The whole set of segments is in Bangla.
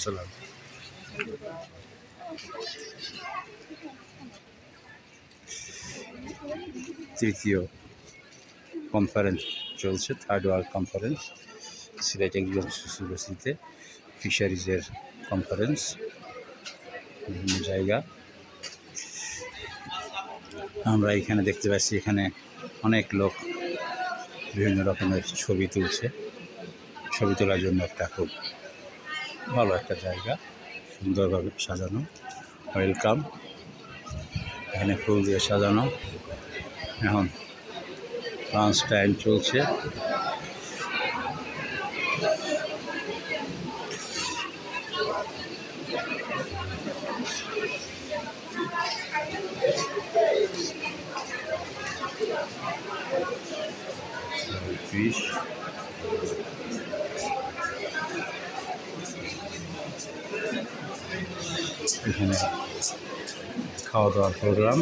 সালাম। তৃতীয় কনফারেন্স চলছে, third world conference Sylhet agriculture ইউনিভার্সিটিতে, ফিশারিজের কনফারেন্স, বিভিন্ন জায়গা। আমরা এখানে দেখতে পাচ্ছি এখানে অনেক লোক বিভিন্ন রকমের ছবি তুলছে। ছবি তোলার জন্য একটা খুব ভালো একটা জায়গা, সুন্দরভাবে সাজানো, ওয়েলকাম। এখানে ফুল দিয়ে সাজানো। এখন লাঞ্চ টাইম চলছে। ফিশ, এখানে খাওয়া দাওয়ার প্রোগ্রাম।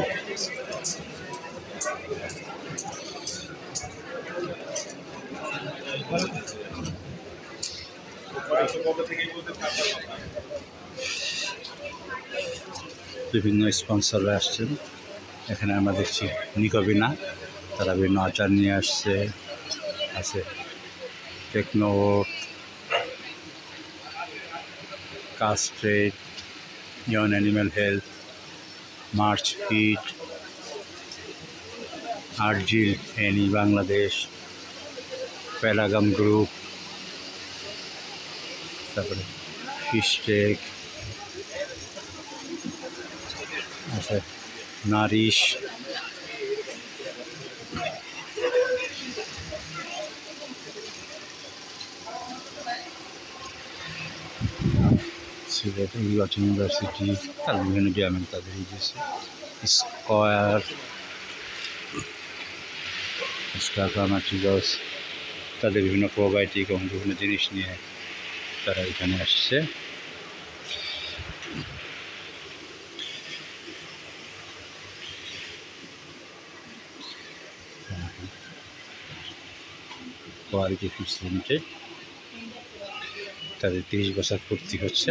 বিভিন্ন স্পন্সররা আসছেন। এখানে আমরা দেখছি নিকোবিনা, তারা বিভিন্ন আচার নিয়ে আসছে। আছে টেকনোট, কাস্ট্রেট, ইয়ন অ্যানিম্যাল হেলথ, মার্চ ফিট, আরজিল এনি বাংলাদেশ, প্যালাগাম গ্রুপ, তারপরে ফিশটেক আছে, নারিশ, সিলেট এগ্রিকালচার ইউনিভার্সিটি, তার বিভিন্ন ডিপার্টমেন্ট তাদের দিয়েছে। স্কয়ার ফার্মাটিক্যালস, তাদের বিভিন্ন প্রোবায়োটিক এবং বিভিন্ন জিনিস নিয়ে তারা এখানে আসছে। কোয়ালিটি ফিশ লিমিটেড, তাদের 30 বছর পূর্তি হচ্ছে।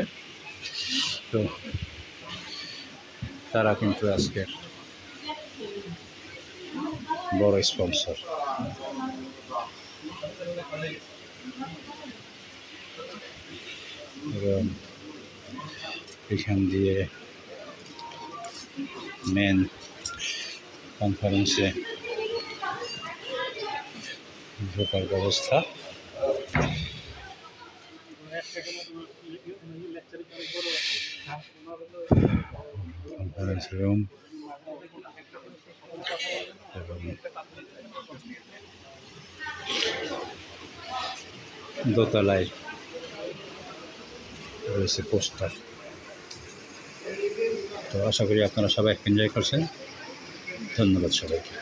তো তারা কিন্তু আজকের বড় স্পন্সর। এবং এখান দিয়ে মেন কনফারেন্সে ঢোকার ব্যবস্থা। কনফারেন্স রুম এবং দোতলায় রয়েছে পোস্টার। তো আশা করি আপনারা সবাই এনজয় করছেন। ধন্যবাদ সবাইকে।